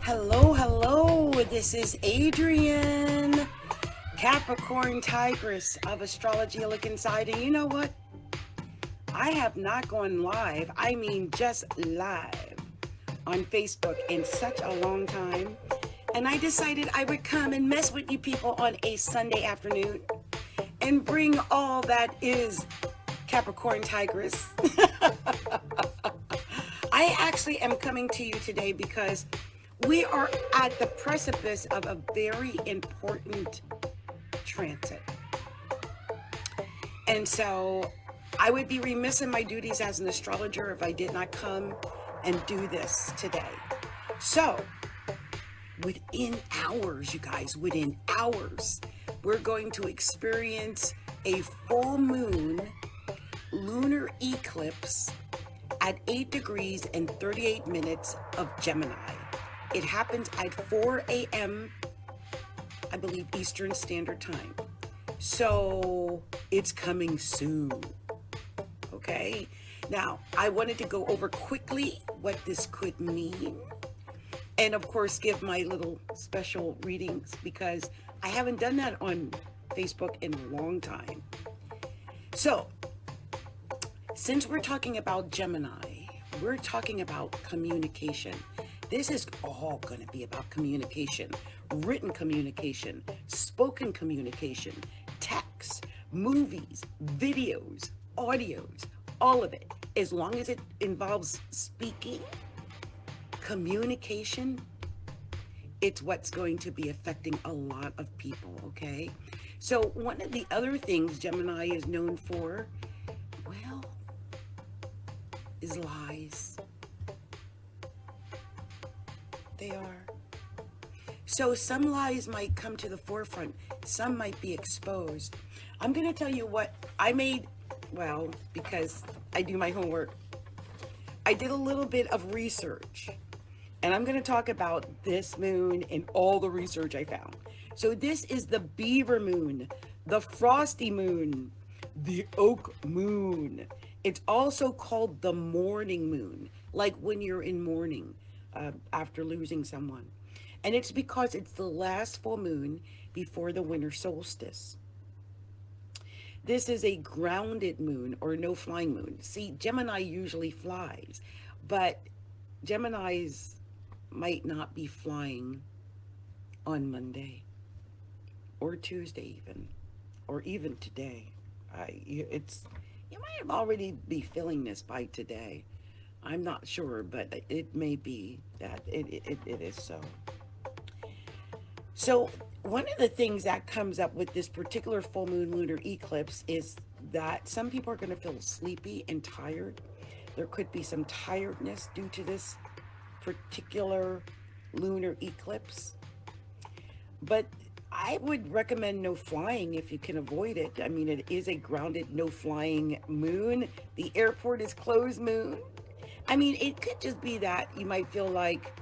Hello, this is Adrienne, Capricorntigress of Astrology, a look inside. And you know what? I have not gone live, I mean just live, on Facebook in such a long time. And I decided I would come and mess with you people on a Sunday afternoon and bring all that is Capricorntigress. I actually am coming to you today because we are at the precipice of a very important transit. And so I would be remiss in my duties as an astrologer if I did not come and do this today. So within hours, you guys, within hours, we're going to experience a full moon lunar eclipse at 8 degrees and 38 minutes of Gemini. It happens at 4 a.m., I believe, Eastern Standard Time. So it's coming soon. Okay? Now, I wanted to go over quickly what this could mean. And of course, give my little special readings because I haven't done that on Facebook in a long time. So, since we're talking about Gemini, we're talking about communication. This is all going to be about communication, written communication, spoken communication, text, movies, videos, audios, all of it. As long as it involves speaking, communication, it's what's going to be affecting a lot of people, okay? So one of the other things Gemini is known for, well, is lies. They are. So some lies might come to the forefront. Some might be exposed. I'm going to tell you what I made, well, because I do my homework. I did a little bit of research. And I'm going to talk about this moon and all the research I found. So this is the beaver moon, the frosty moon, the oak moon. It's also called the mourning moon, like when you're in mourning. After losing someone. And it's because it's the last full moon before the winter solstice. This is a grounded moon or no flying moon. See, Gemini usually flies, but Geminis might not be flying on Monday or Tuesday or even today. You might have already be feeling this by today. I'm not sure, but it may be that it is so. So one of the things that comes up with this particular full moon lunar eclipse is that some people are going to feel sleepy and tired. There could be some tiredness due to this particular lunar eclipse. But I would recommend no flying if you can avoid it. I mean, it is a grounded, no flying moon. The airport is closed moon. I mean, it could just be that you might feel like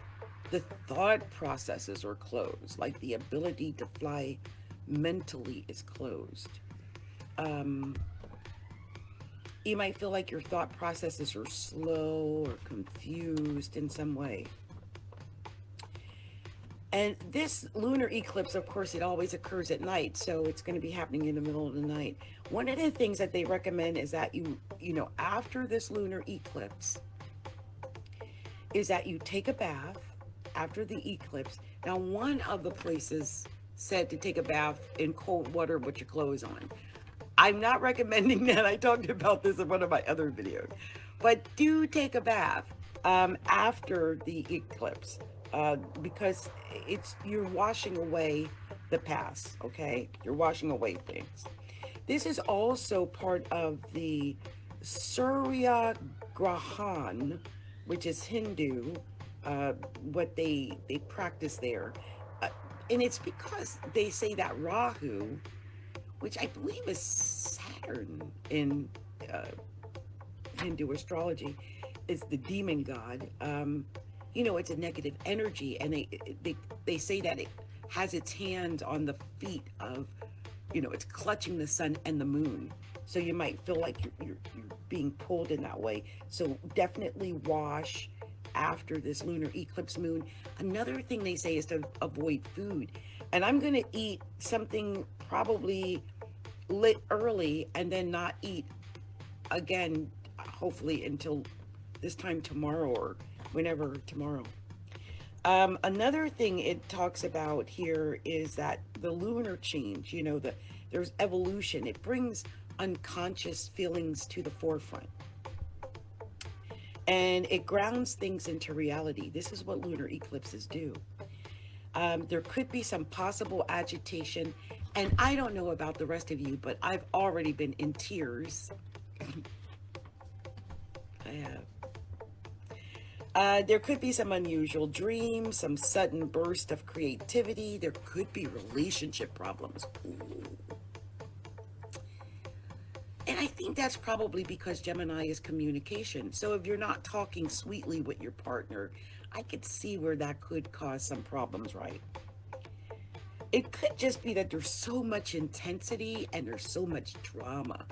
the thought processes are closed, like the ability to fly mentally is closed. You might feel like your thought processes are slow or confused in some way. And this lunar eclipse, of course, it always occurs at night, so it's going to be happening in the middle of the night. One of the things that they recommend is that you know, after this lunar eclipse, is that you take a bath after the eclipse. Now, one of the places said to take a bath in cold water with your clothes on. I'm not recommending that. I talked about this in one of my other videos. But do take a bath after the eclipse because you're washing away the past, okay? You're washing away things. This is also part of the Surya Grahan, which is Hindu, what they practice there. Uh, and it's because they say that Rahu, which I believe is Saturn in uh, Hindu astrology, is the demon god. You know, it's a negative energy, and they say that it has its hands on the feet of, you know, it's clutching the sun and the moon. So you might feel like you're being pulled in that way. So definitely wash after this lunar eclipse moon. Another thing they say is to avoid food. And I'm going to eat something probably lit early and then not eat again, hopefully until this time tomorrow or whenever tomorrow. Another thing it talks about here is that the lunar change, you know, there's evolution. It brings unconscious feelings to the forefront. And it grounds things into reality. This is what lunar eclipses do. There could be some possible agitation. And I don't know about the rest of you, but I've already been in tears. I have. There could be some unusual dreams, some sudden burst of creativity. There could be relationship problems. Ooh. And I think that's probably because Gemini is communication. So if you're not talking sweetly with your partner, I could see where that could cause some problems, right? It could just be that there's so much intensity and there's so much drama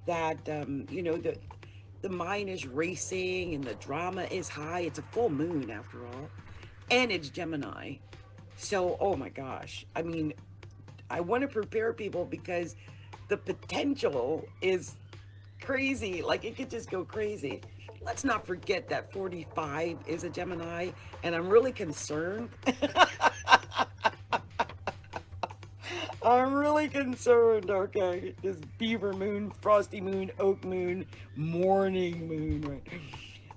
that, you know, the mind is racing and the drama is high. It's a full moon after all. And it's Gemini. So, oh my gosh. I mean, I want to prepare people because the potential is crazy. Like, it could just go crazy. Let's not forget that 45 is a Gemini, and I'm really concerned. I'm really concerned, okay? This beaver moon, frosty moon, oak moon, morning moon, right?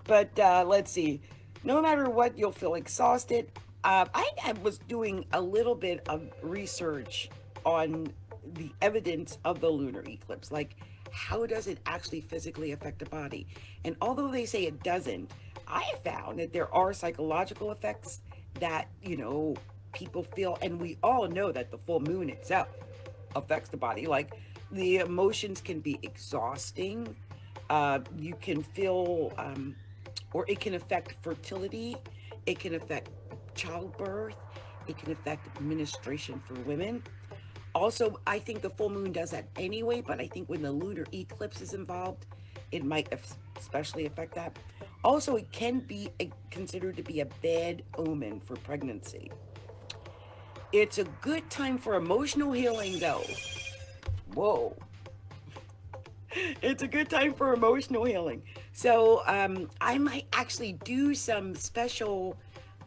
But let's see. No matter what, you'll feel exhausted. I was doing a little bit of research on the evidence of the lunar eclipse. Like, how does it actually physically affect the body? And although they say it doesn't, I have found that there are psychological effects that, you know, people feel, and we all know that the full moon itself affects the body. Like, the emotions can be exhausting. You can feel, or it can affect fertility. It can affect childbirth. It can affect menstruation for women. Also, I think the full moon does that anyway, but I think when the lunar eclipse is involved, it might especially affect that. Also, it can be considered to be a bad omen for pregnancy. It's a good time for emotional healing, though. Whoa. It's a good time for emotional healing. So I might actually do some special,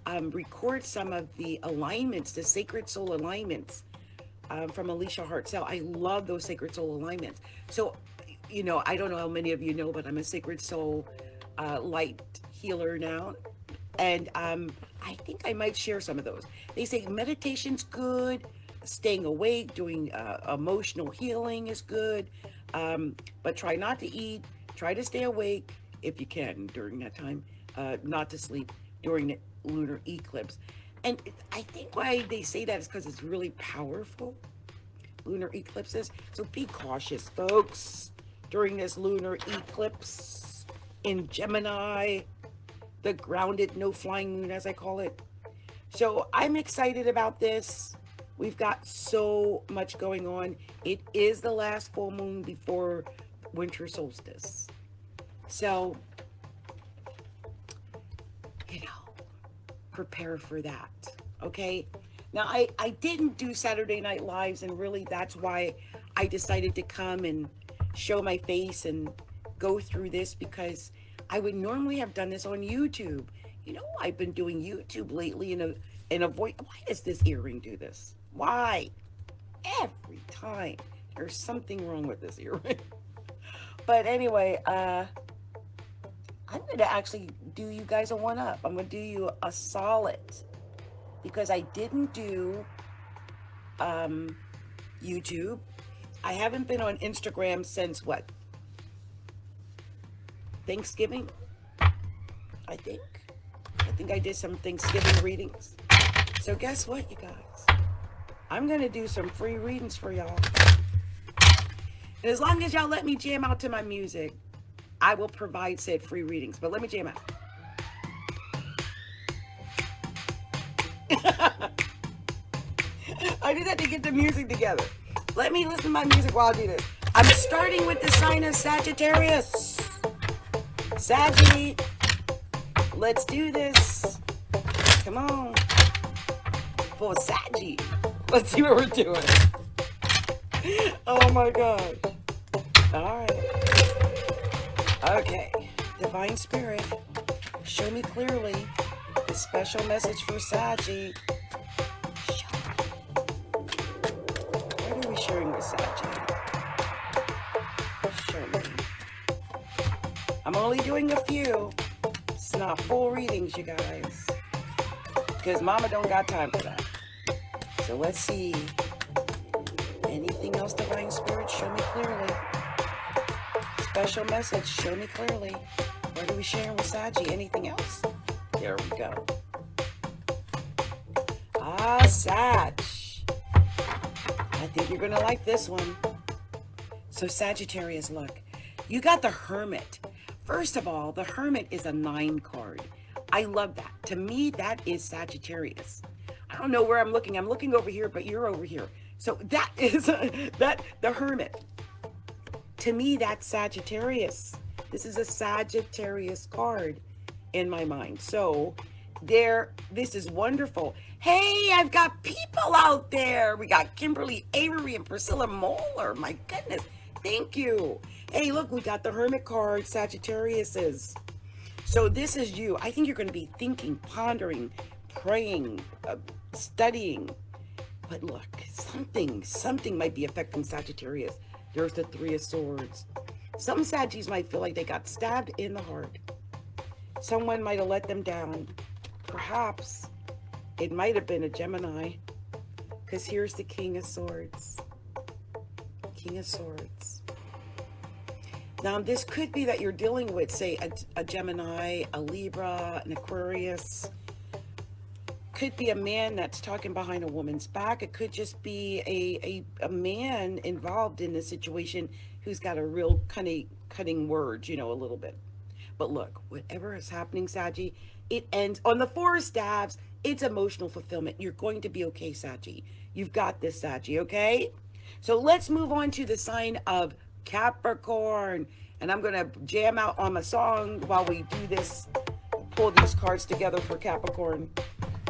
record some of the alignments, the sacred soul alignments from Alicia Hartzell. I love those sacred soul alignments. So, you know, I don't know how many of you know, but I'm a sacred soul light healer now. And I think I might share some of those. They say meditation's good, staying awake, doing emotional healing is good, but try not to eat, try to stay awake if you can during that time, not to sleep during the lunar eclipse. And I think why they say that is because it's really powerful, lunar eclipses. So be cautious, folks, during this lunar eclipse in Gemini, the grounded, no flying moon, as I call it. So I'm excited about this. We've got so much going on. It is the last full moon before winter solstice. So, you know, prepare for that, okay? Now, I didn't do Saturday Night Lives, and really that's why I decided to come and show my face and go through this, because I would normally have done this on YouTube. You know, I've been doing YouTube lately in a voice. Why does this earring do this? Why? Every time. There's something wrong with this earring. But anyway, I'm going to actually do you guys a one-up. I'm going to do you a solid, because I didn't do YouTube, I haven't been on Instagram since what? Thanksgiving? I think I did some Thanksgiving readings. So guess what, you guys? I'm going to do some free readings for y'all. And as long as y'all let me jam out to my music, I will provide said free readings. But let me jam out. I did that to get the music together. Let me listen to my music while I do this. I'm starting with the sign of Sagittarius. Saggy. Let's do this. Come on. For Saggy. Let's see what we're doing. Oh my God. All right. Okay. Divine Spirit, show me clearly the special message for Saggy. What are we sharing with Saggy? Show me. I'm only doing a few. It's not full readings, you guys. Because Mama don't got time for that. So let's see. Anything else, Divine Spirit? Show me clearly. Special message. Show me clearly. What are we sharing with Saggy? Anything else? There we go. Ah, Sag. I think you're going to like this one. So Sagittarius, look. You got the Hermit. First of all, the Hermit is a 9 card. I love that. To me, that is Sagittarius. I don't know where I'm looking. I'm looking over here, but you're over here. So that is the Hermit. To me, that's Sagittarius. This is a Sagittarius card in my mind. So this is wonderful. Hey, I've got people out there. We got Kimberly Avery and Priscilla Moeller. My goodness. Thank you. Hey, look, we got the Hermit card, Sagittarius's. So this is you. I think you're going to be thinking, pondering, praying, studying. But look, something might be affecting Sagittarius. There's the 3 of Swords. Some Saggies might feel like they got stabbed in the heart. Someone might have let them down. Perhaps it might have been a Gemini. Because here's the King of Swords. King of Swords. Now, this could be that you're dealing with, say, a Gemini, a Libra, an Aquarius. Could be a man that's talking behind a woman's back. It could just be a man involved in the situation who's got a real cutting words, a little bit. But look, whatever is happening, Saggy, it ends on the 4 of Staves. It's emotional fulfillment. You're going to be okay, Saggy. You've got this, Saggy, okay? So let's move on to the sign of Capricorn. And I'm going to jam out on my song while we do this, pull these cards together for Capricorn.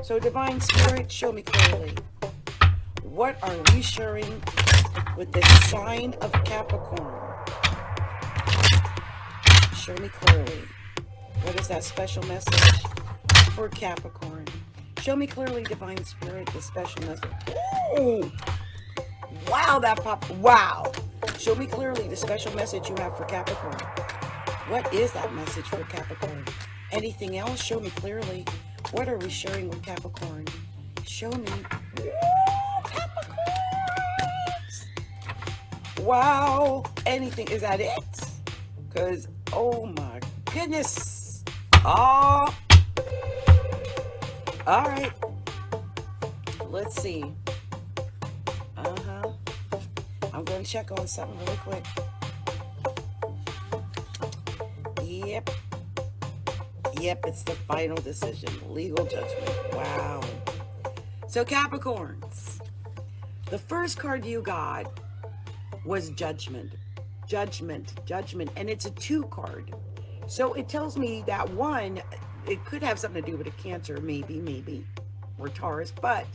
So Divine Spirit, show me clearly. What are we sharing with the sign of Capricorn? Show me clearly. What is that special message for Capricorn? Show me clearly, Divine Spirit, the special message. Ooh! Wow, that popped. Wow. Show me clearly the special message you have for Capricorn. What is that message for Capricorn? Anything else? Show me clearly. What are we sharing with Capricorn? Show me. Capricorn. Wow. Anything. Is that it? Because, oh my goodness. Oh. All right. Let's see. I'm going to check on something really quick. Yep, it's the final decision. Legal judgment. Wow. So Capricorns, the first card you got was Judgment. Judgment. And it's a 2 card. So it tells me that one, it could have something to do with a Cancer, maybe, or Taurus, but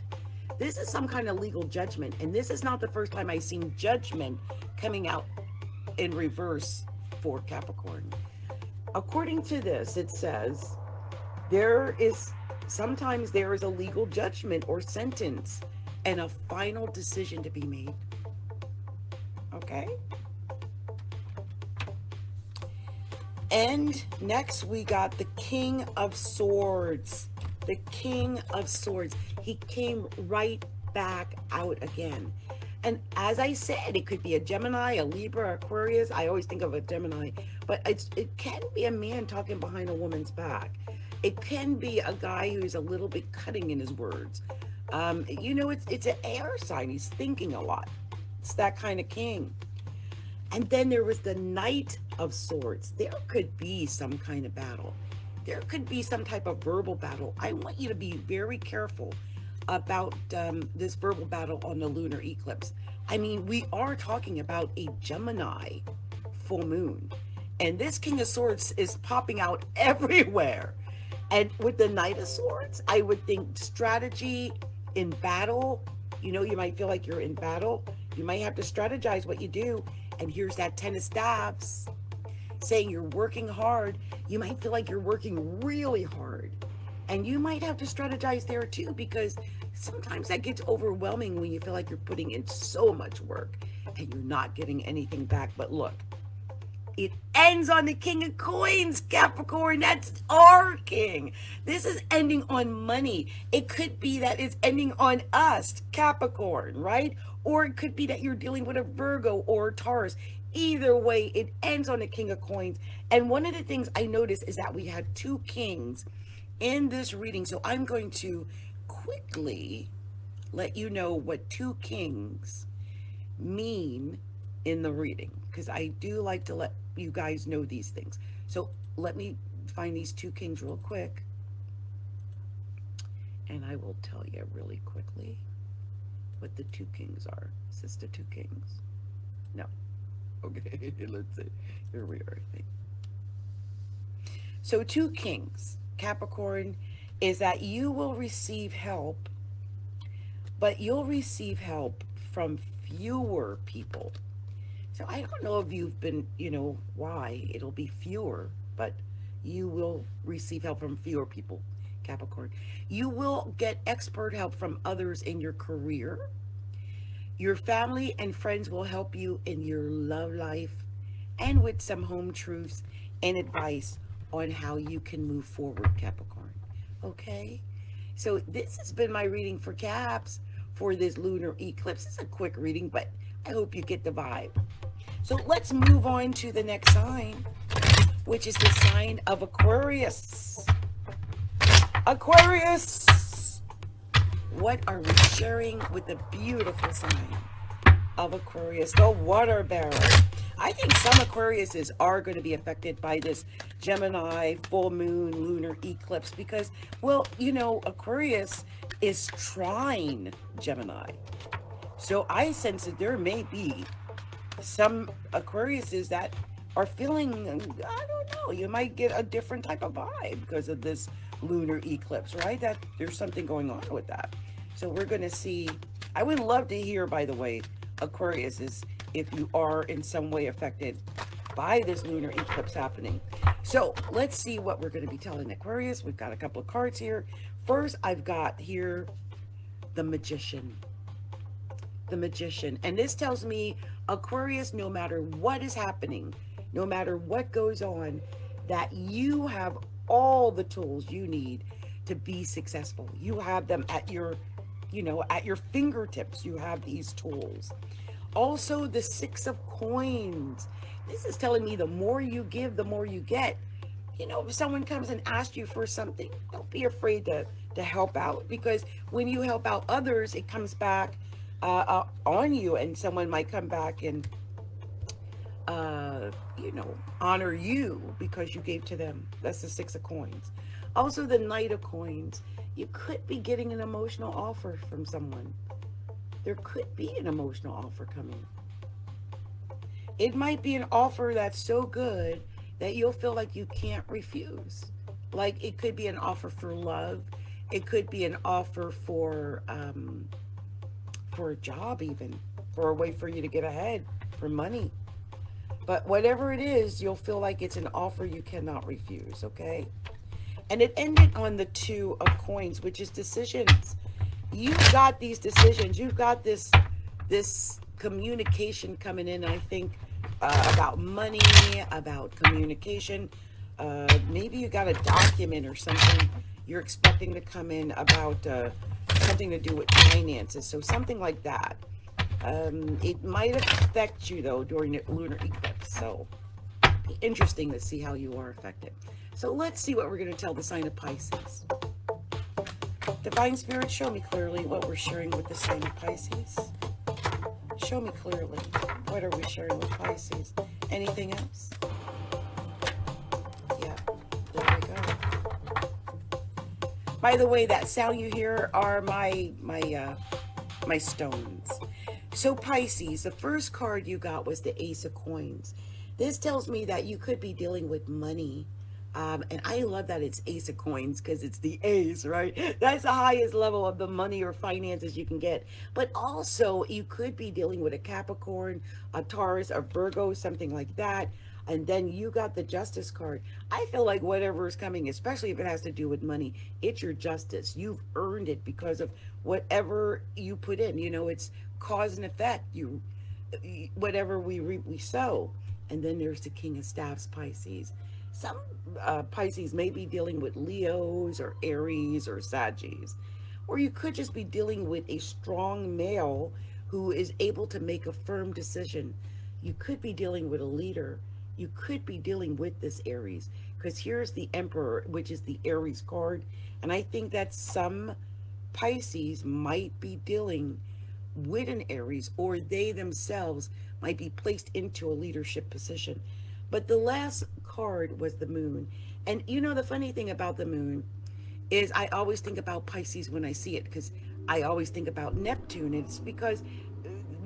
this is some kind of legal judgment. And this is not the first time I've seen judgment coming out in reverse for Capricorn. According to this, it says sometimes there is a legal judgment or sentence and a final decision to be made. Okay? And next we got the King of Swords. The King of Swords. He came right back out again. And as I said, it could be a Gemini, a Libra, Aquarius. I always think of a Gemini, but it can be a man talking behind a woman's back. It can be a guy who's a little bit cutting in his words. It's an air sign. He's thinking a lot. It's that kind of king. And then there was the Knight of Swords. There could be some kind of battle. There could be some type of verbal battle. I want you to be very careful about this verbal battle on the lunar eclipse. I mean, we are talking about a Gemini full moon. And this King of Swords is popping out everywhere. And with the Knight of Swords, I would think strategy in battle. You might feel like you're in battle. You might have to strategize what you do. And here's that Ten of Staves saying you're working hard. You might feel like you're working really hard. And you might have to strategize there too, because sometimes that gets overwhelming when you feel like you're putting in so much work and you're not getting anything back. But look, it ends on the King of Coins, Capricorn. That's our king. This is ending on money. It could be that it's ending on us, Capricorn, right? Or it could be that you're dealing with a Virgo or a Taurus. Either way, it ends on the King of Coins. And one of the things I noticed is that we had two kings in this reading. So I'm going to quickly let you know what two kings mean in the reading, because I do like to let you guys know these things. So let me find these two kings real quick, and I will tell you really quickly what the two kings are. Is this the two kings? No. Okay, let's see. Here we are, I think. So two kings, Capricorn, is that you will receive help, but you'll receive help from fewer people. So I don't know if you've been, why it'll be fewer, but you will receive help from fewer people, Capricorn. You will get expert help from others in your career. Your family and friends will help you in your love life and with some home truths and advice on how you can move forward, Capricorn. Okay? So this has been my reading for Caps for this lunar eclipse. It's a quick reading, but I hope you get the vibe. So let's move on to the next sign, which is the sign of Aquarius. Aquarius, what are we sharing with the beautiful sign of Aquarius, the water bearer? I think some Aquariuses are going to be affected by this Gemini full moon lunar eclipse because, Aquarius is trine Gemini. So I sense that there may be some Aquariuses that are feeling, I don't know, you might get a different type of vibe because of this lunar eclipse, right? That there's something going on with that. So we're going to see. I would love to hear, by the way, Aquariuses, if you are in some way affected by this lunar eclipse happening. So let's see what we're going to be telling Aquarius. We've got a couple of cards here. First, I've got here the Magician. The Magician. And this tells me, Aquarius, no matter what is happening, no matter what goes on, that you have all the tools you need to be successful. You have them at your, at your fingertips. You have these tools. Also, the Six of Coins. This is telling me the more you give, the more you get. If someone comes and asks you for something, don't be afraid to help out, because when you help out others, it comes back on you, and someone might come back and honor you because you gave to them. That's the Six of Coins. Also, the Knight of Coins. You could be getting an emotional offer from someone. There could be an emotional offer coming. It might be an offer that's so good that you'll feel like you can't refuse. Like, it could be an offer for love. It could be an offer for a job, even for a way for you to get ahead, for money. But whatever it is, you'll feel like it's an offer you cannot refuse, okay? And it ended on the Two of Coins, which is decisions. You've got these decisions. You've got this communication coming in, I think, about money, about communication. Maybe you got a document or something you're expecting to come in about something to do with finances. So something like that. It might affect you, though, during the lunar eclipse. So, be interesting to see how you are affected. So, let's see what we're going to tell the sign of Pisces. Divine Spirit, show me clearly what we're sharing with the sign of Pisces. Show me clearly. What are we sharing with Pisces? Anything else? Yeah, there we go. By the way, that sound you hear are my stones. So Pisces, the first card you got was the Ace of Coins. This tells me that you could be dealing with money. And I love that it's Ace of Coins because it's the ace, right? That's the highest level of the money or finances you can get. But also, you could be dealing with a Capricorn, a Taurus, a Virgo, something like that. And then you got the Justice card. I feel like whatever is coming, especially if it has to do with money, it's your justice. You've earned it because of whatever you put in. You know, it's cause and effect. Whatever we reap, we sow. And then there's the King of Staffs, Pisces. Some Pisces may be dealing with Leos or Aries or Saggies. Or you could just be dealing with a strong male who is able to make a firm decision. You could be dealing with a leader. You could be dealing with this Aries. Because here's the Emperor, which is the Aries card. And I think that some Pisces might be dealing with an Aries, or they themselves might be placed into a leadership position. But the last card was the Moon. And you know, the funny thing about the Moon is I always think about Pisces when I see it, because I always think about Neptune. It's because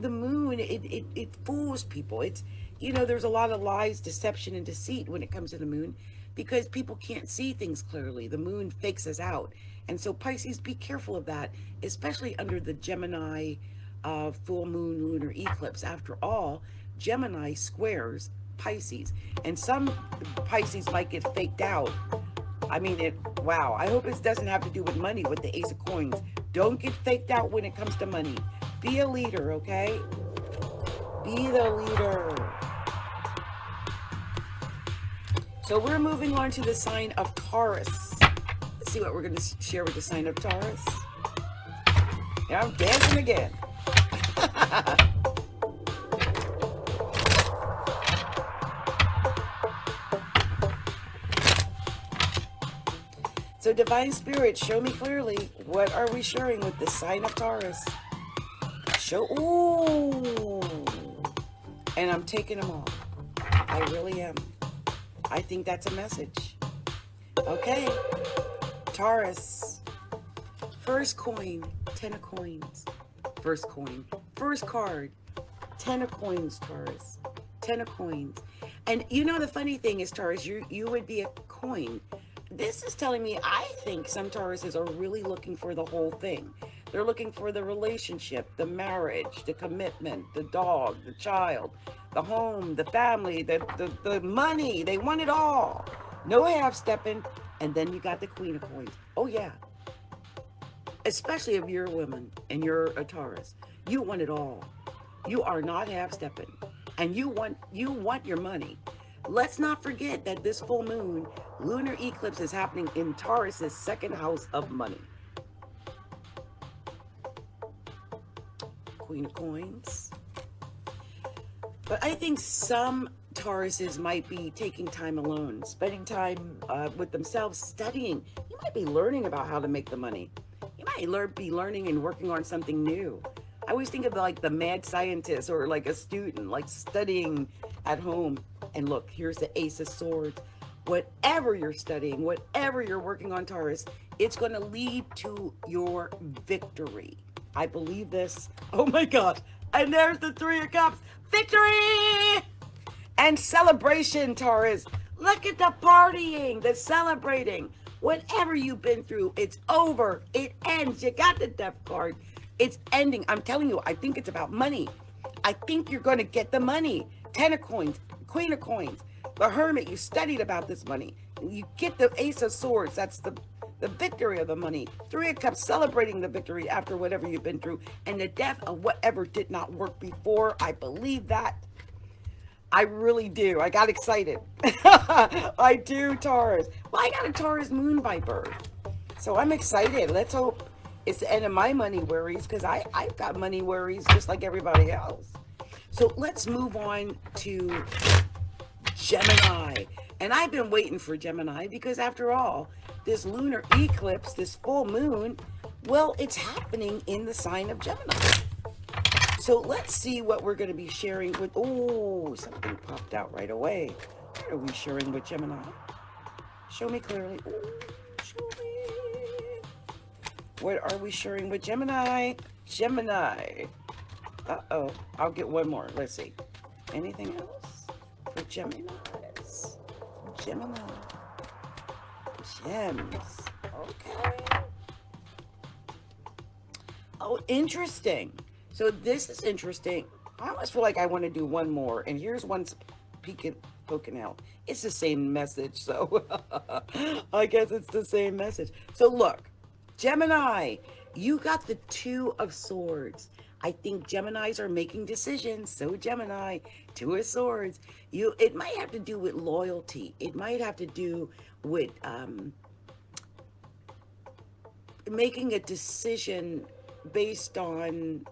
the Moon, it fools people. It's, you know, there's a lot of lies, deception, and deceit when it comes to the Moon, because people can't see things clearly. The Moon fakes us out. And so Pisces, be careful of that, especially under the Gemini full moon lunar eclipse. After all, Gemini squares Pisces, and some Pisces might get faked out. I mean, wow, I hope it doesn't have to do with money with the Ace of Coins. Don't get faked out when it comes to money. Be a leader, okay? Be the leader. So we're moving on to the sign of Taurus. Let's see what we're going to share with the sign of Taurus. Yeah, I'm dancing again. So Divine Spirit, show me clearly, what are we sharing with the sign of Taurus? Ooh. And I'm taking them all. I really am. I think that's a message. Okay. Taurus. First coin, 10 of coins. First coin. First card, 10 of coins, Taurus. 10 of coins. And you know, the funny thing is, Taurus, you would be a coin. This is telling me, I think some Tauruses are really looking for the whole thing. They're looking for the relationship, the marriage, the commitment, the dog, the child, the home, the family, the money. They want it all. No half-stepping. And then you got the Queen of Coins. Oh, yeah. Especially if you're a woman and you're a Taurus. You want it all. You are not half-stepping. And you want your money. Let's not forget that this full moon lunar eclipse is happening in Taurus's second house of money. Queen of Coins. But I think some Tauruses might be taking time alone, spending time with themselves, studying. You might be learning about how to make the money. You might be learning and working on something new. I always think of like the mad scientist or like a student, like studying at home. And look, here's the Ace of Swords. Whatever you're studying, whatever you're working on, Taurus, it's going to lead to your victory. I believe this. Oh my God. And there's the Three of Cups. Victory! And celebration, Taurus. Look at the partying, the celebrating. Whatever you've been through, it's over. It ends. You got the Death card. It's ending. I'm telling you, I think it's about money. I think you're going to get the money. 10 of Coins, Queen of Coins, the Hermit. You studied about this money. You get the Ace of Swords. That's the victory of the money. Three of Cups, celebrating the victory after whatever you've been through. And the death of whatever did not work before. I believe that. I really do. I got excited. I do, Taurus. Well, I got a Taurus moon by birth. So I'm excited. Let's hope It's the end of my money worries because I've got money worries just like everybody else. So let's move on to Gemini. And I've been waiting for Gemini because after all, this lunar eclipse, this full moon, well, it's happening in the sign of Gemini. So let's see what we're going to be sharing with, oh, something popped out right away. What are we sharing with Gemini? Show me clearly. Ooh, show me. What are we sharing with Gemini? Gemini. Uh-oh. I'll get one more. Let's see. Anything else for Geminis? Gemini. Gems. Okay. Oh, interesting. So this is interesting. I almost feel like I want to do one more. And here's one poking out. It's the same message. So I guess it's the same message. So look, Gemini, you got the Two of Swords. I think Geminis are making decisions. So Gemini, Two of Swords. It might have to do with loyalty. It might have to do with making a decision based on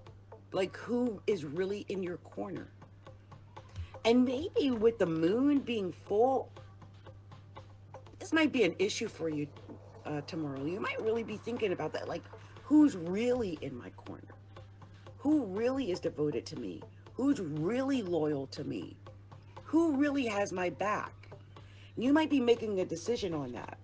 like who is really in your corner. And maybe with the moon being full, this might be an issue for you tomorrow. You might really be thinking about that. Like, who's really in my corner? Who really is devoted to me? Who's really loyal to me? Who really has my back? You might be making a decision on that.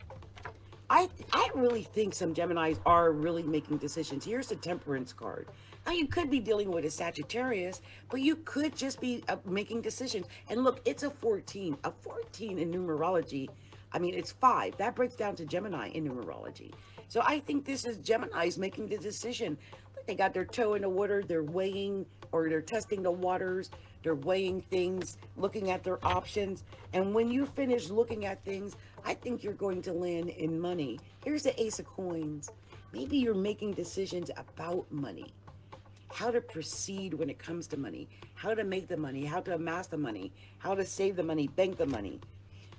I really think some Geminis are really making decisions. Here's the Temperance card. Now, you could be dealing with a Sagittarius, but you could just be making decisions. And look, it's a 14. A 14 in numerology, I mean, it's 5. That breaks down to Gemini in numerology. So I think this is Geminis making the decision. Look, they got their toe in the water. They're weighing, or they're testing the waters. They're weighing things, looking at their options. And when you finish looking at things, I think you're going to land in money. Here's the Ace of Coins. Maybe you're making decisions about money. How to proceed when it comes to money, how to make the money, how to amass the money, how to save the money, bank the money.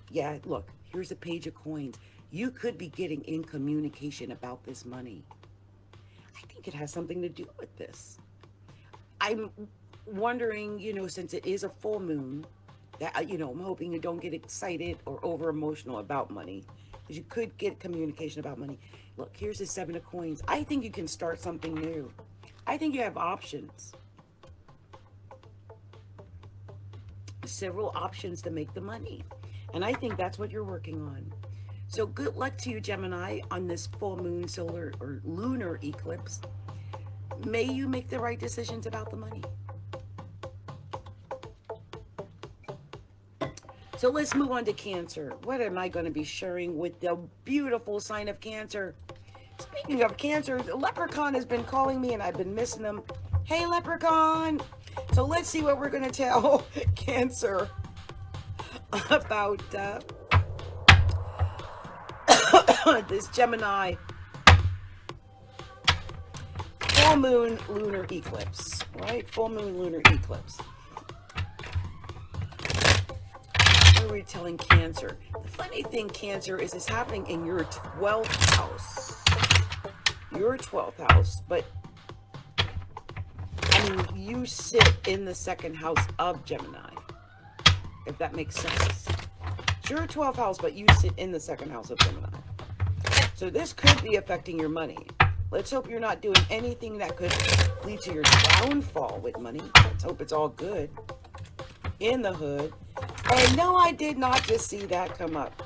Yeah, look, here's a Page of Coins. You could be getting in communication about this money. I think it has something to do with this. I'm wondering, since it is a full moon, that, I'm hoping you don't get excited or over emotional about money, because you could get communication about money. Look, here's the 7 of Coins. I think you can start something new. I think you have options. Several options to make the money. And I think that's what you're working on. So good luck to you, Gemini, on this full moon solar or lunar eclipse. May you make the right decisions about the money. So let's move on to Cancer. What am I going to be sharing with the beautiful sign of Cancer? Speaking of Cancer, Leprechaun has been calling me and I've been missing him. Hey, Leprechaun. So let's see what we're going to tell Cancer about this Gemini full moon lunar eclipse, right? Full moon lunar eclipse. What are we telling Cancer? The funny thing, Cancer, is it's happening in your 12th house. Your 12th house, but I mean, you sit in the 2nd house of Gemini, if that makes sense. It's your 12th house, but you sit in the 2nd house of Gemini. So this could be affecting your money. Let's hope you're not doing anything that could lead to your downfall with money. Let's hope it's all good in the hood. And no, I did not just see that come up.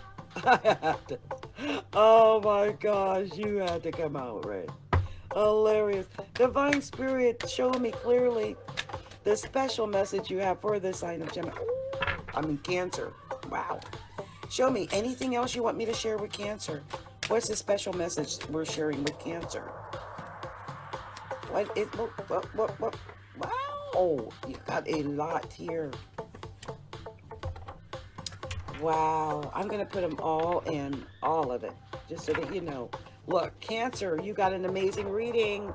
Oh my gosh, you had to come out, right? Hilarious. Divine Spirit, show me clearly the special message you have for the sign of Gemini. I mean, Cancer. Wow. Show me anything else you want me to share with Cancer. What's the special message we're sharing with Cancer? What? Wow. You got a lot here. Wow, I'm going to put them all in, all of it, just so that you know. Look, Cancer, you got an amazing reading.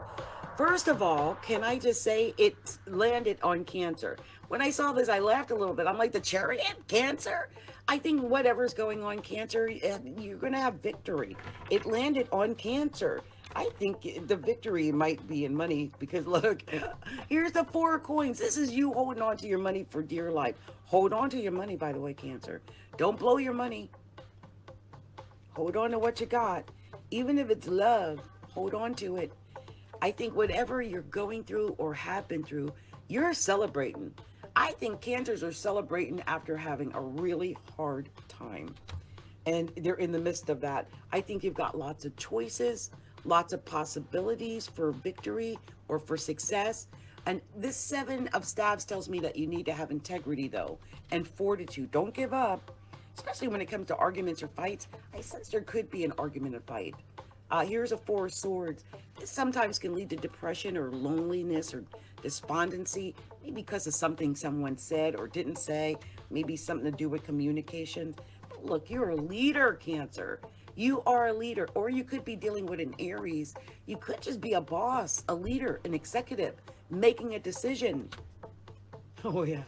First of all, can I just say it landed on Cancer. When I saw this, I laughed a little bit. I'm like, the Chariot? Cancer? I think whatever's going on, Cancer, you're going to have victory. It landed on Cancer. I think the victory might be in money, because look, here's the 4 of coins. This is you holding on to your money for dear life. Hold on to your money, by the way, Cancer. Don't blow your money. Hold on to what you got. Even if it's love, hold on to it. I think whatever you're going through or have been through, you're celebrating. I think Cancers are celebrating after having a really hard time. And they're in the midst of that. I think you've got lots of choices, lots of possibilities for victory or for success. And this 7 of Staves tells me that you need to have integrity, though, and fortitude. Don't give up, especially when it comes to arguments or fights. I sense there could be an argument or fight. Here's a 4 of Swords. This sometimes can lead to depression or loneliness or despondency, maybe because of something someone said or didn't say, maybe something to do with communication. But look, you're a leader, Cancer. You are a leader, or you could be dealing with an Aries. You could just be a boss, a leader, an executive, making a decision. Oh, yeah.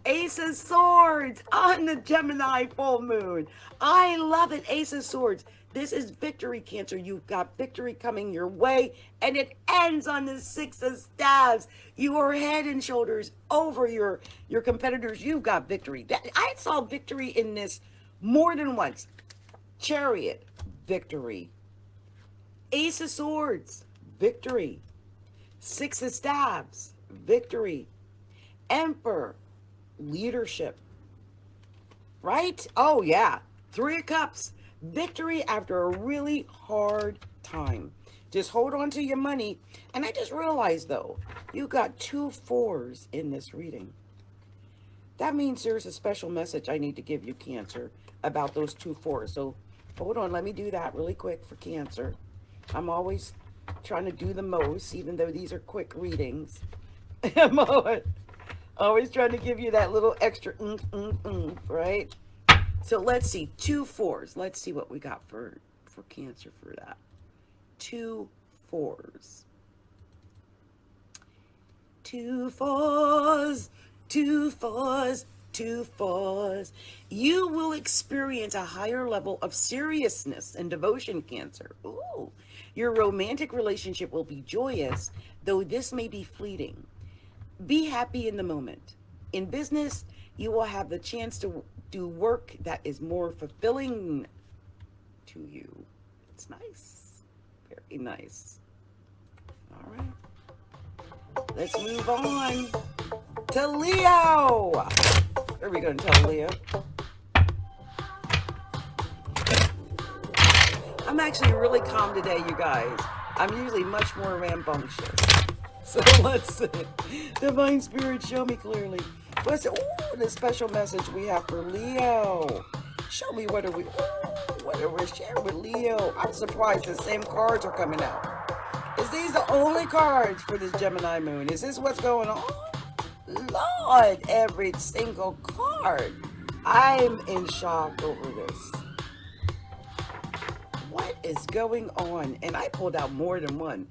Ace of Swords on the Gemini full moon. I love it. Ace of Swords. This is victory, Cancer. You've got victory coming your way, and it ends on the 6 of Staves. You are head and shoulders over your competitors. You've got victory. I saw victory in this more than once. Chariot, victory. Ace of Swords, victory. 6 of Staves, victory. Emperor, leadership. Right? Oh, yeah. 3 of Cups, victory after a really hard time. Just hold on to your money. And I just realized, though, you got 2 4s in this reading. That means there's a special message I need to give you, Cancer, about those 2 4s. So hold on, let me do that really quick for Cancer. I'm always trying to do the most, even though these are quick readings. I'm always trying to give you that little extra right? So let's see, 2 4s. Let's see what we got for Cancer for that. 2 4s. 2 4s. 2 4s. 2 4s. You will experience a higher level of seriousness and devotion, Cancer. Ooh. Your romantic relationship will be joyous, though this may be fleeting. Be happy in the moment. In business, you will have the chance to do work that is more fulfilling to you. It's nice. Very nice. All right. Let's move on to Leo. What are we going to tell Leo? I'm actually really calm today, you guys. I'm usually much more rambunctious. So let's see. Divine Spirit, show me clearly. What's the special message we have for Leo? Show me what are we sharing with Leo. I'm surprised the same cards are coming out. Is these the only cards for this Gemini moon? Is this what's going on? Lord, every single card. I'm in shock over this. What is going on? And I pulled out more than one.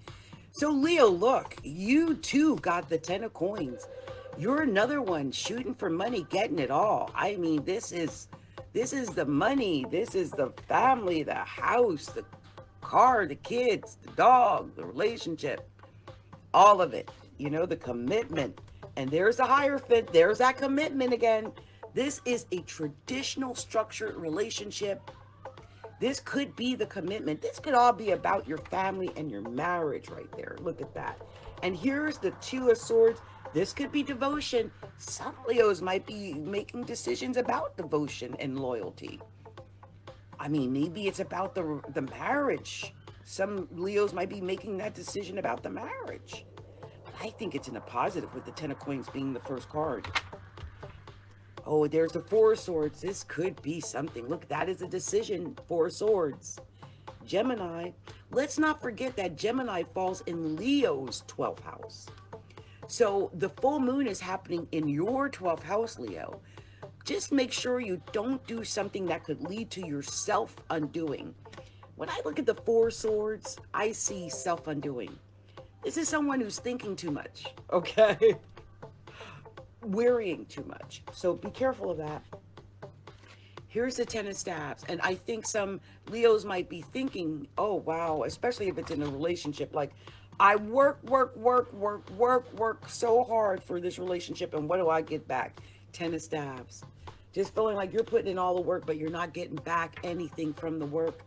So Leo, look, you too got the 10 of coins. You're another one shooting for money, getting it all. I mean, this is the money. This is the family, the house, the car, the kids, the dog, the relationship, all of it. You know, the commitment. And there's the Hierophant. There's that commitment again. This is a traditional structured relationship. This could be the commitment. This could all be about your family and your marriage right there. Look at that. And here's the 2 of Swords. This could be devotion. Some Leos might be making decisions about devotion and loyalty. I mean, maybe it's about the marriage. Some Leos might be making that decision about the marriage. I think it's in a positive with the 10 of coins being the first card. Oh, there's the 4 of Swords. This could be something. Look, that is a decision. 4 of Swords. Gemini. Let's not forget that Gemini falls in Leo's 12th house. So the full moon is happening in your 12th house, Leo. Just make sure you don't do something that could lead to your self-undoing. When I look at the 4 of Swords, I see self-undoing. This is someone who's thinking too much, okay? Worrying too much. So be careful of that. Here's the Ten of Staves. And I think some Leos might be thinking, oh, wow, especially if it's in a relationship, like, I work so hard for this relationship, and what do I get back? Ten of Staves. Just feeling like you're putting in all the work, but you're not getting back anything from the work.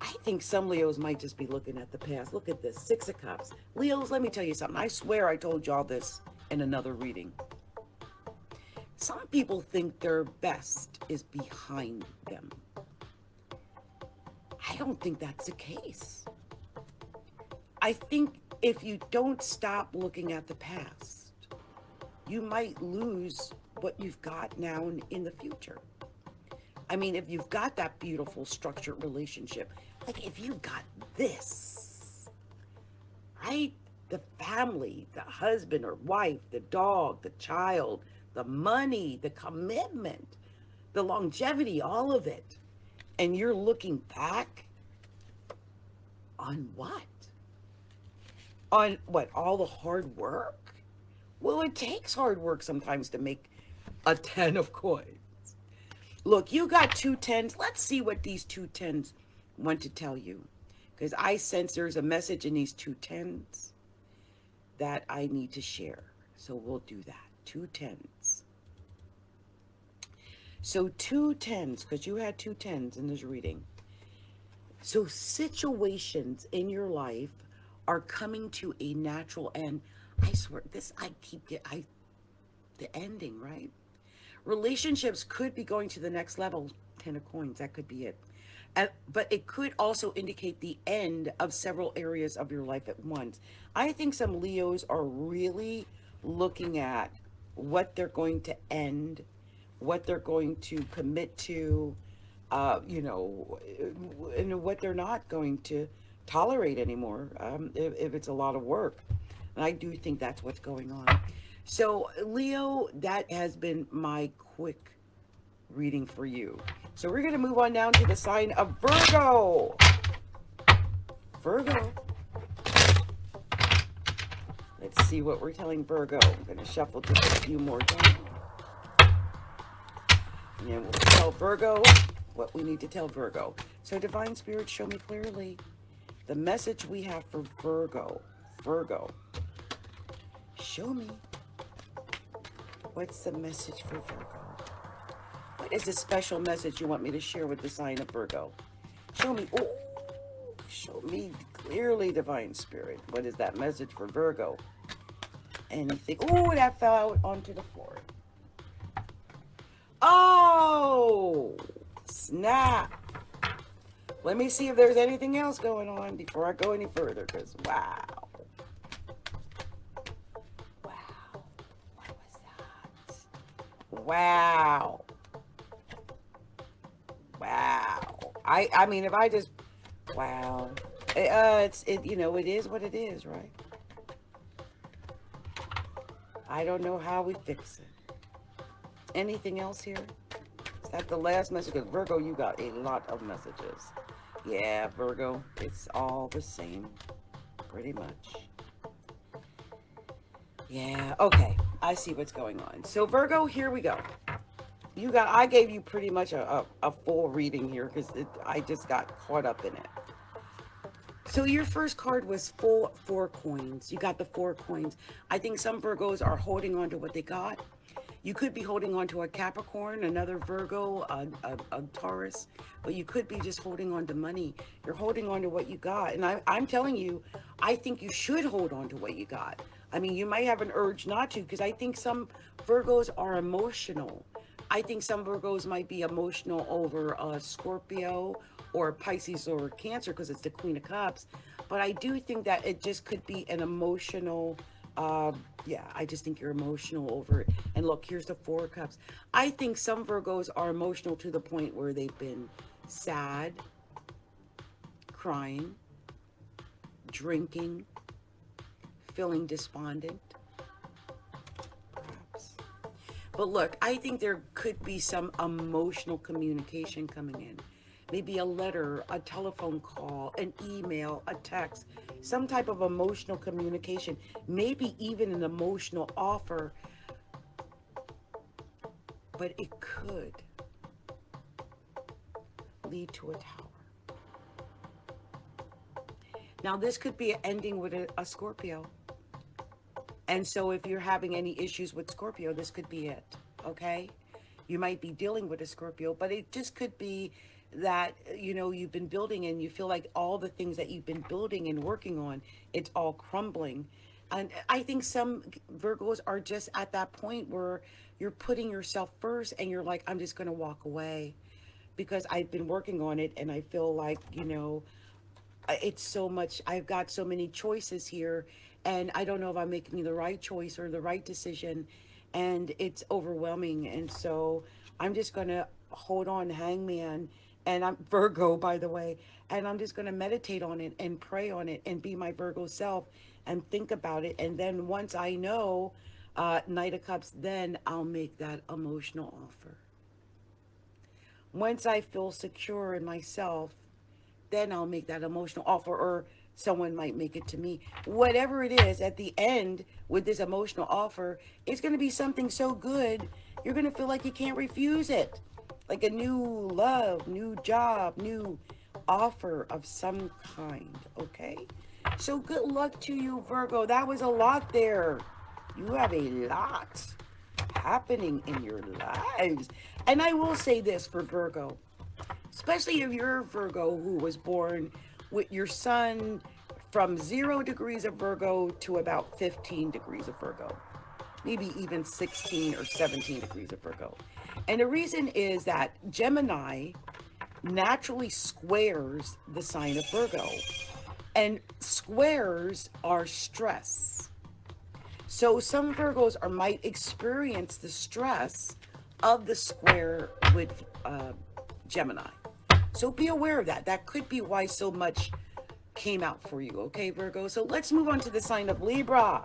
I think some Leos might just be looking at the past. Look at this, Six of Cups. Leos, let me tell you something. I swear I told y'all this in another reading. Some people think their best is behind them. I don't think that's the case. I think if you don't stop looking at the past, you might lose what you've got now and in the future. I mean, if you've got that beautiful structured relationship, like if you got this, right? The family, the husband or wife, the dog, the child, the money, the commitment, the longevity, all of it. And you're looking back on what? On what? All the hard work? Well, it takes hard work sometimes to make a 10 of coins. Look, you got 2 10s. Let's see what these 2 10s want to tell you. Because I sense there's a message in these 2 10s that I need to share. So we'll do that. 2 10s. So 2 10s, because you had 2 10s in this reading. So situations in your life are coming to a natural end. I swear, the ending, right? Relationships could be going to the next level. 10 of coins, that could be it. But it could also indicate the end of several areas of your life at once. I think some Leos are really looking at what they're going to end, what they're going to commit to, and what they're not going to tolerate anymore, if it's a lot of work. And I do think that's what's going on. So, Leo, that has been my quick reading for you. So we're going to move on down to the sign of Virgo. Virgo. Let's see what we're telling Virgo. I'm going to shuffle just a few more times. And we'll tell Virgo what we need to tell Virgo. So, Divine Spirit, show me clearly the message we have for Virgo. Virgo. Show me. What's the message for Virgo? What is the special message you want me to share with the sign of Virgo? Show me. Oh, show me clearly, Divine Spirit. What is that message for Virgo? Anything? Oh, that fell out onto the floor. Oh, snap. Let me see if there's anything else going on before I go any further, because wow. Wow. What was that? Wow. Wow. I mean, if I just, wow. It is what it is, right? I don't know how we fix it. Anything else here? Is that the last message? Because Virgo, you got a lot of messages. Yeah, Virgo, it's all the same, pretty much. Yeah, okay, I see what's going on. So Virgo, here we go. I gave you pretty much a full reading here because I just got caught up in it. So your first card was four coins. You got the 4 coins. I think some Virgos are holding on to what they got. You could be holding on to a Capricorn, another Virgo, a Taurus, but you could be just holding on to money. You're holding on to what you got. And I'm telling you, I think you should hold on to what you got. I mean, you might have an urge not to, because I think some Virgos are emotional. I think some Virgos might be emotional over a Scorpio or Pisces or Cancer, because it's the Queen of Cups. But I do think that it just could be an emotional, I just think you're emotional over it. And look, here's the 4 of Cups. I think some Virgos are emotional to the point where they've been sad, crying, drinking, feeling despondent, perhaps. But look, I think there could be some emotional communication coming in. Maybe a letter, a telephone call, an email, a text, some type of emotional communication, maybe even an emotional offer. But it could lead to a Tower. Now, this could be an ending with a Scorpio. And so if you're having any issues with Scorpio, this could be it, okay? You might be dealing with a Scorpio, but it just could be that, you know, you've been building and you feel like all the things that you've been building and working on, it's all crumbling. And I think some Virgos are just at that point where you're putting yourself first and you're like, I'm just going to walk away because I've been working on it and I feel like, you know, it's so much, I've got so many choices here and I don't know if I'm making the right choice or the right decision, and it's overwhelming. And so I'm just going to hold on, hangman, and I'm Virgo, by the way, and I'm just going to meditate on it and pray on it and be my Virgo self and think about it. And then once I know, Knight of Cups, then I'll make that emotional offer. Once I feel secure in myself, then I'll make that emotional offer, or someone might make it to me. Whatever it is, at the end with this emotional offer, it's going to be something so good, you're going to feel like you can't refuse it. Like a new love, new job, new offer of some kind, okay? So good luck to you, Virgo. That was a lot there. You have a lot happening in your lives. And I will say this for Virgo, especially if you're a Virgo who was born with your sun from 0 degrees of Virgo to about 15 degrees of Virgo, maybe even 16 or 17 degrees of Virgo. And the reason is that Gemini naturally squares the sign of Virgo, and squares are stress. So some Virgos might experience the stress of the square with Gemini. So be aware of that. That could be why so much came out for you, okay, Virgo? So let's move on to the sign of Libra.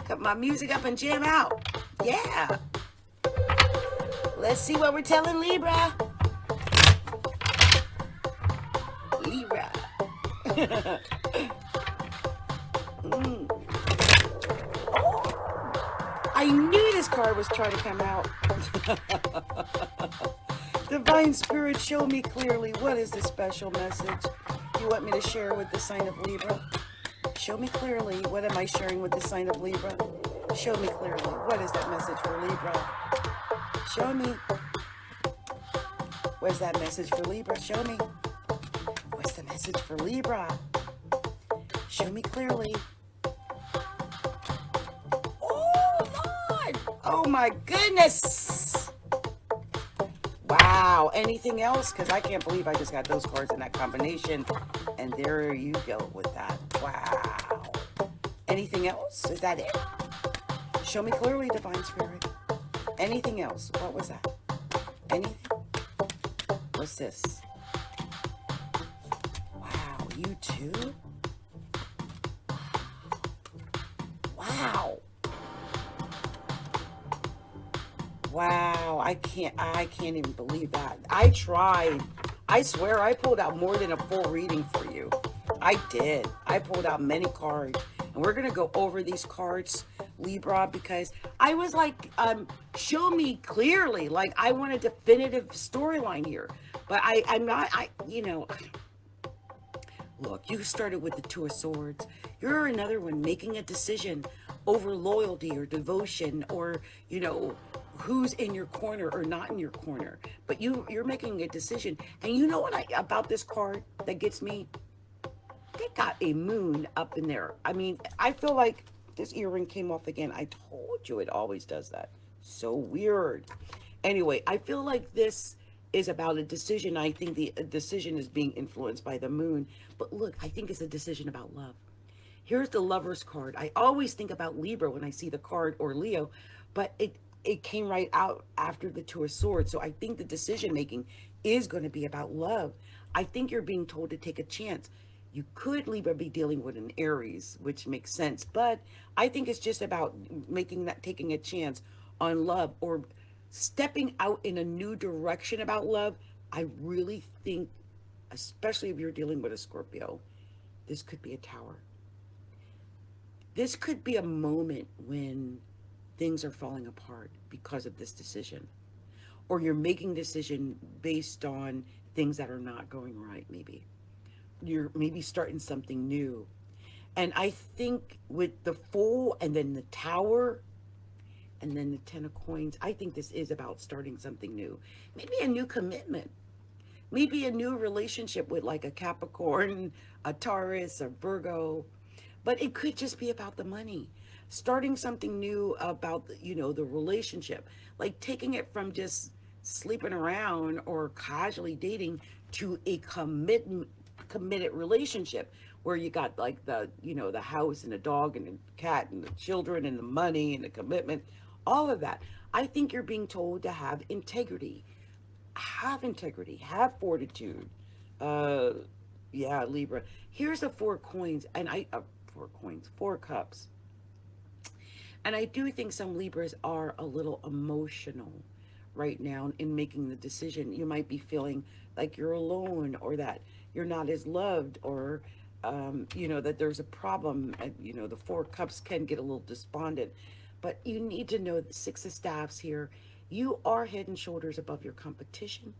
Cut my music up and jam out. Yeah. Let's see what we're telling Libra. Libra. I knew this card was trying to come out. Divine Spirit, show me clearly, what is the special message you want me to share with the sign of Libra? Show me clearly, what am I sharing with the sign of Libra? Show me clearly, what is that message for Libra? Show me. Where's that message for Libra? Show me. What's the message for Libra? Show me clearly. Oh my goodness. Wow. Anything else? Because I can't believe I just got those cards in that combination. And there you go with that. Wow. Anything else? Is that it? Show me clearly, Divine Spirit. Anything else? What was that? Anything? What's this? Wow. You too? Wow. Wow, I can't even believe that. I tried. I swear I pulled out more than a full reading for you. I did. I pulled out many cards. And we're going to go over these cards, Libra, because I was like, show me clearly. Like, I want a definitive storyline here. But I'm not, you know, look, you started with the Two of Swords. You're another one making a decision over loyalty or devotion or, you know, who's in your corner or not in your corner. But you're making a decision. And you know what about this card that gets me? They got a moon up in there. I mean, I feel like this earring came off again. I told you it always does that. So weird. Anyway, I feel like this is about a decision. I think the decision is being influenced by the moon. But look, I think it's a decision about love. Here's the Lover's card. I always think about Libra when I see the card, or Leo, but it came right out after the Two of Swords. So I think the decision making is going to be about love. I think you're being told to take a chance. You could, Libra, be dealing with an Aries, which makes sense. But I think it's just about taking a chance on love or stepping out in a new direction about love. I really think, especially if you're dealing with a Scorpio, this could be a Tower. This could be a moment when things are falling apart because of this decision. or you're making decision based on things that are not going right. Maybe you're maybe starting something new. And I think with the Fool and then the Tower and then the Ten of Coins, I think this is about starting something new. Maybe a new commitment. Maybe a new relationship with like a Capricorn, a Taurus, a Virgo. But it could just be about the money. Starting something new about, the relationship. Like taking it from just sleeping around or casually dating to a committed relationship where you got like the house and the dog and the cat and the children and the money and the commitment, all of that. I think you're being told to have integrity, have fortitude. uh yeah, Libra. Here's the four coins, and four cups. And I do think some Libras are a little emotional right now in making the decision. You might be feeling like you're alone, or that you're not as loved, or that there's a problem. And, the Four Cups can get a little despondent. But you need to know the Six of Staffs here. You are head and shoulders above your competition.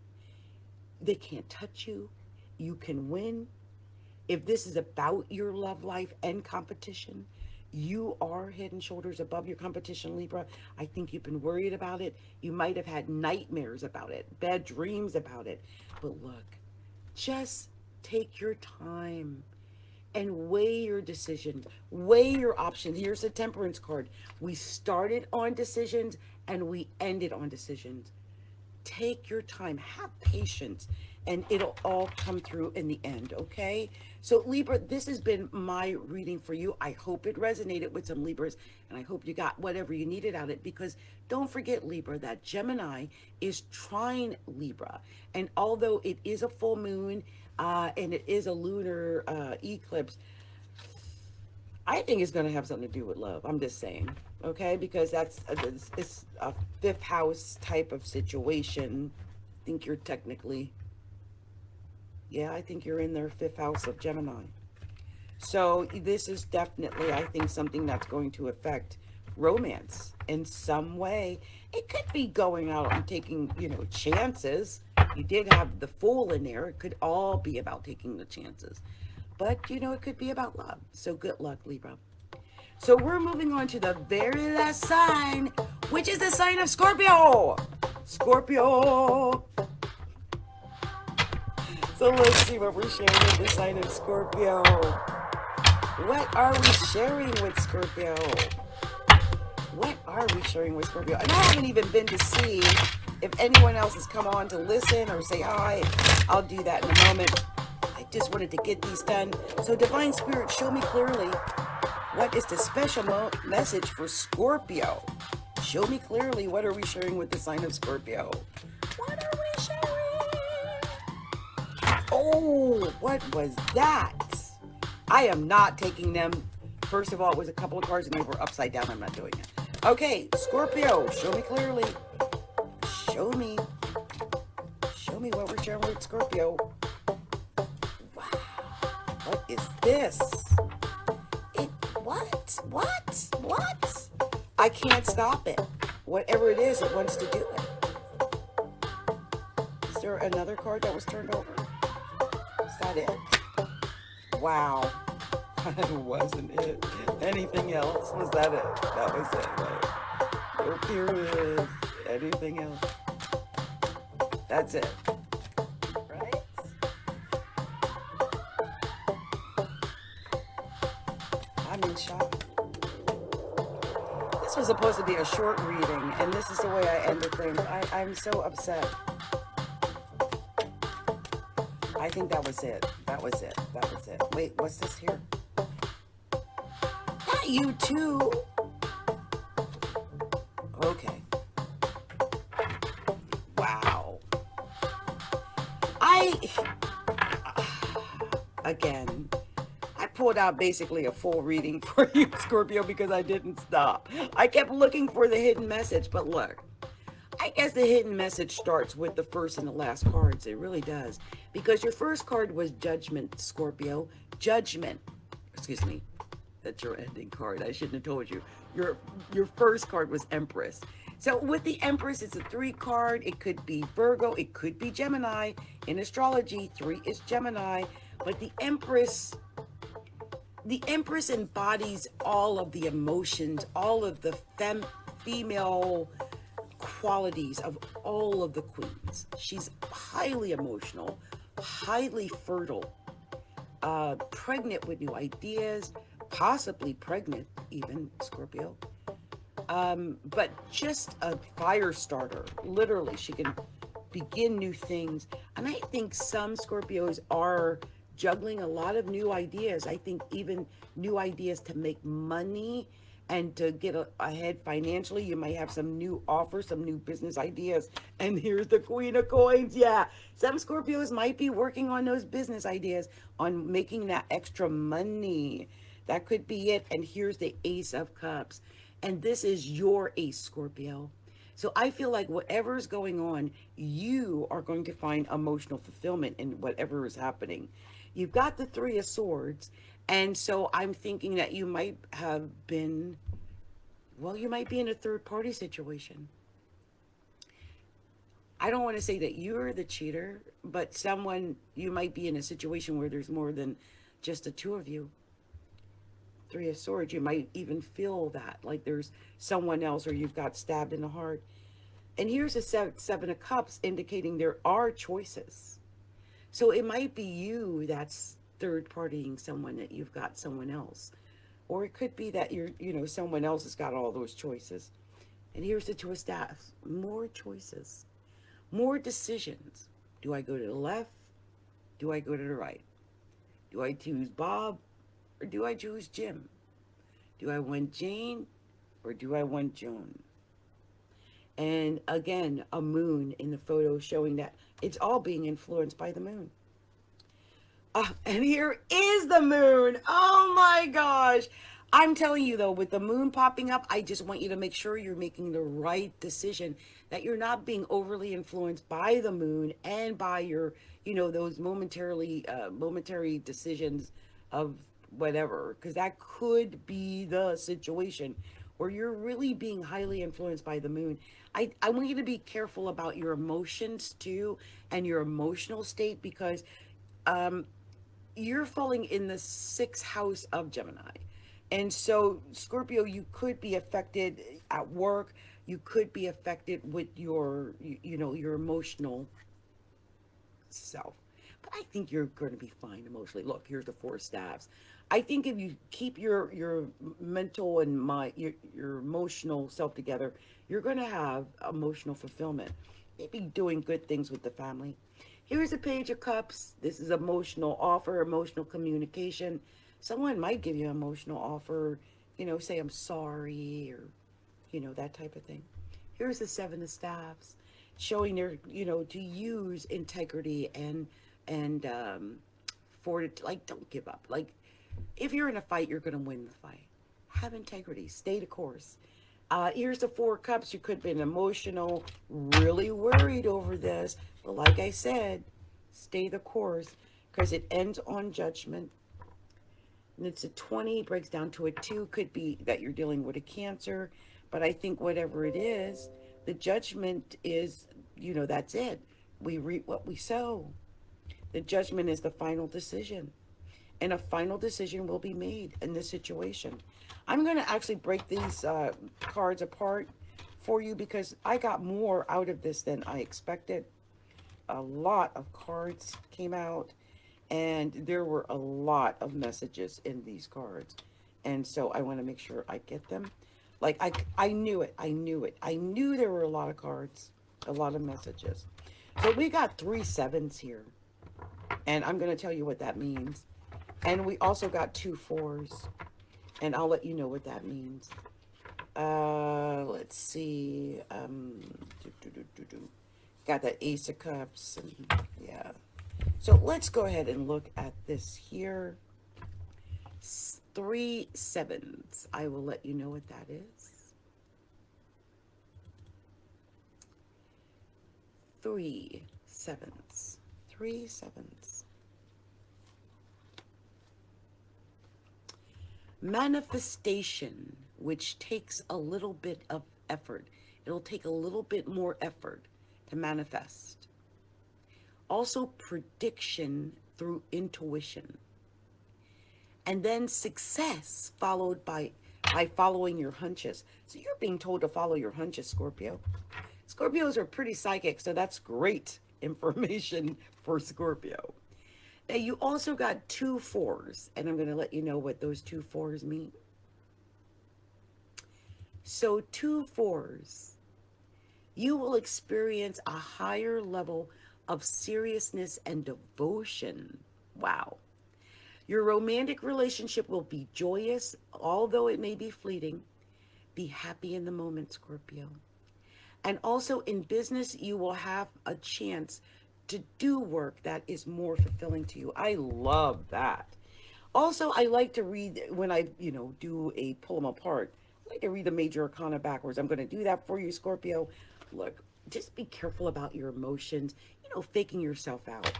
They can't touch you. You can win. If this is about your love life and competition, you are head and shoulders above your competition, Libra. I think you've been worried about it. You might have had nightmares about it, bad dreams about it. But look, just take your time and weigh your decisions, weigh your options. Here's the Temperance card. We started on decisions and we ended on decisions. Take your time, have patience, and it'll all come through in the end, okay? So Libra, this has been my reading for you. I hope it resonated with some Libras, and I hope you got whatever you needed out of it, because don't forget, Libra, that Gemini is trine Libra. And although it is a full moon and it is a lunar eclipse, I think it's going to have something to do with love. I'm just saying, okay? Because it's a fifth house type of situation. I think you're technically, I think you're in their fifth house of Gemini. So this is definitely, I think, something that's going to affect romance in some way. It could be going out and taking, chances. You did have the Fool in there. It could all be about taking the chances. But, it could be about love. So good luck, Libra. So we're moving on to the very last sign, which is the sign of Scorpio. Scorpio. So let's see what we're sharing with the sign of Scorpio. What are we sharing with Scorpio? What are we sharing with Scorpio? And I haven't even been to see if anyone else has come on to listen or say hi. I'll do that in a moment. I just wanted to get these done. So Divine Spirit, show me clearly, what is the special message for Scorpio? Show me clearly, what are we sharing with the sign of Scorpio? What are we sharing? Oh, what was that? I am not taking them. First of all, it was a couple of cards and they were upside down. I'm not doing it. Okay, Scorpio, show me clearly. Show me what we're sharing with Scorpio. What is this? What? I can't stop it. Whatever it is, it wants to do it. Is there another card that was turned over? Is that it? Wow. That wasn't it. Anything else? Was that it? That was it, right? No period. Anything else? That's it. Right? I'm in shock. This was supposed to be a short reading, and this is the way I ended things. I'm so upset. I think that was it. That was it. Wait, what's this here? Not you too. Okay. Wow. Again, I pulled out basically a full reading for you, Scorpio, because I didn't stop. I kept looking for the hidden message, but look, I guess the hidden message starts with the first and the last cards. It really does. Because your first card was Judgment, Scorpio. Judgment. Excuse me. That's your ending card. I shouldn't have told you. Your first card was Empress. So with the Empress, it's a 3 card. It could be Virgo. It could be Gemini. In astrology, 3 is Gemini. But the Empress embodies all of the emotions, all of the female qualities of all of the queens. She's highly emotional, highly fertile, pregnant with new ideas, possibly pregnant even, Scorpio. But just a fire starter. Literally, she can begin new things. And I think some Scorpios are juggling a lot of new ideas. I think even new ideas to make money and to get ahead financially. You might have some new offers, some new business ideas. And here's the Queen of Coins. Yeah, some Scorpios might be working on those business ideas, on making that extra money. That could be it. And here's the Ace of Cups. And this is your ace, Scorpio. So I feel like whatever's going on, you are going to find emotional fulfillment in whatever is happening. You've got the 3 of Swords. And so I'm thinking that you might have been, well, you might be in a third party situation. I don't want to say that you're the cheater, but you might be in a situation where there's more than just the 2 of you. 3 of Swords, you might even feel that, like there's someone else, or you've got stabbed in the heart. And here's a 7 of Cups, indicating there are choices. So it might be you that's third partying someone, that you've got someone else. Or it could be that someone else has got all those choices. And here's the 2 of Staffs, more choices, more decisions. Do I go to the left? Do I go to the right? Do I choose Bob? Or do I choose Jim? Do I want Jane or do I want Joan? And again, a moon in the photo showing that it's all being influenced by the moon. And here is the moon. Oh my gosh. I'm telling you though, with the moon popping up, I just want you to make sure you're making the right decision, that you're not being overly influenced by the moon and by your, those momentary decisions of whatever, because that could be the situation where you're really being highly influenced by the moon. I want you to be careful about your emotions too, and your emotional state, because you're falling in the 6th house of Gemini. And so Scorpio, you could be affected at work. You could be affected with your emotional self. But I think you're going to be fine emotionally. Look, here's the 4 of Staffs. I think if you keep your mental and your emotional self together, you're going to have emotional fulfillment. Maybe doing good things with the family. Here's a Page of Cups. This is emotional offer, emotional communication. Someone might give you an emotional offer, say I'm sorry, or that type of thing. Here's the 7 of Staffs, showing their to use integrity and for it, like, don't give up. Like, if you're in a fight, you're going to win the fight. Have integrity. Stay the course. Here's the 4 of Cups. You could have been emotional, really worried over this. But like I said, stay the course, because it ends on Judgment. And it's a 20, breaks down to a 2. Could be that you're dealing with a Cancer. But I think whatever it is, the Judgment is, that's it. We reap what we sow. The Judgment is the final decision. And a final decision will be made in this situation. I'm going to actually break these cards apart for you, because I got more out of this than I expected. A lot of cards came out, and there were a lot of messages in these cards. And so I want to make sure I get them. Like, I knew it. I knew there were a lot of cards, a lot of messages. So we got 3 7s here. And I'm going to tell you what that means. And we also got 2 4s. And I'll let you know what that means. Let's see. Got that Ace of Cups. And yeah. So let's go ahead and look at this here. 3 7s. I will let you know what that is. 3 7s. 3 7s. Manifestation, which takes a little bit of effort. It'll take a little bit more effort to manifest. Also, prediction through intuition. And then success followed by following your hunches. So you're being told to follow your hunches, Scorpio. Scorpios are pretty psychic, so that's great information for Scorpio. Now, you also got 2 4s, and I'm going to let you know what those 2 4s mean. So 2 4s, you will experience a higher level of seriousness and devotion. Wow. Your romantic relationship will be joyous, although it may be fleeting. Be happy in the moment, Scorpio. And also in business, you will have a chance to do work that is more fulfilling to you. I love that. Also, I like to read, when I, do a pull them apart, I like to read the major arcana backwards. I'm going to do that for you, Scorpio. Look, just be careful about your emotions, faking yourself out,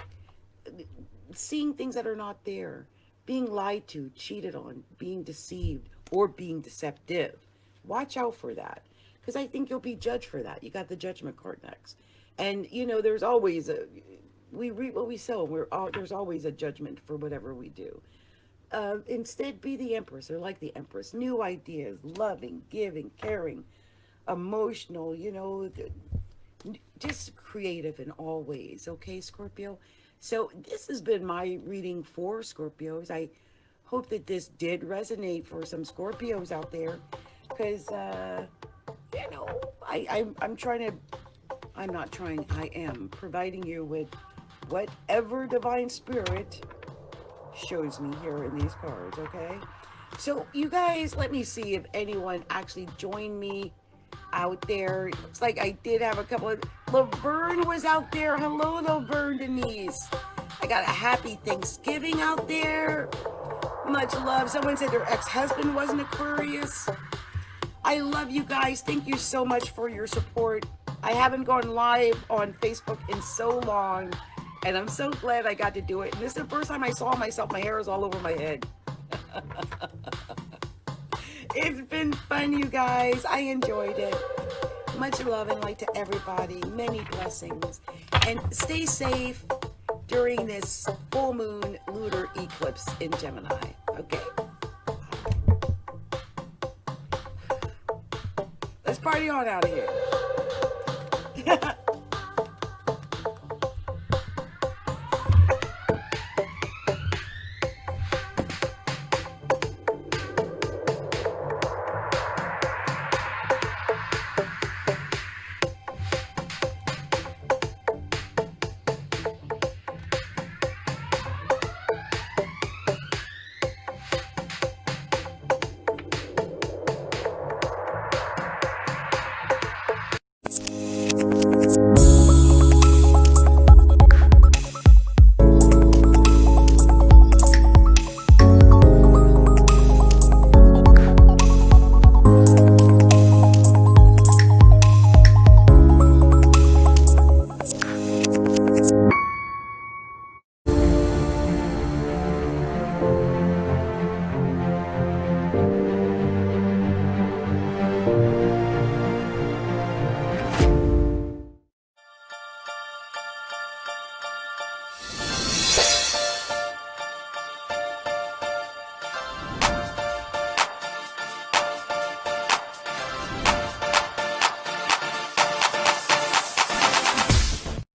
seeing things that are not there, being lied to, cheated on, being deceived, or being deceptive. Watch out for that, because I think you'll be judged for that. You got the Judgment card next. And, there's always we reap what we sow. There's always a judgment for whatever we do. Instead, be the Empress, or like the Empress. New ideas, loving, giving, caring, emotional, just creative in all ways. Okay, Scorpio? So this has been my reading for Scorpios. I hope that this did resonate for some Scorpios out there, because, I am providing you with whatever divine spirit shows me here in these cards, okay? So you guys, let me see if anyone actually joined me out there. Looks like I did have a couple of... Laverne was out there. Hello, Laverne Denise. I got a happy Thanksgiving out there. Much love. Someone said their ex-husband was an Aquarius. I love you guys. Thank you so much for your support. I haven't gone live on Facebook in so long, and I'm so glad I got to do it. And this is the first time I saw myself. My hair is all over my head. It's been fun, you guys. I enjoyed it. Much love and light to everybody. Many blessings. And stay safe during this full moon lunar eclipse in Gemini. Okay? Let's party on out of here.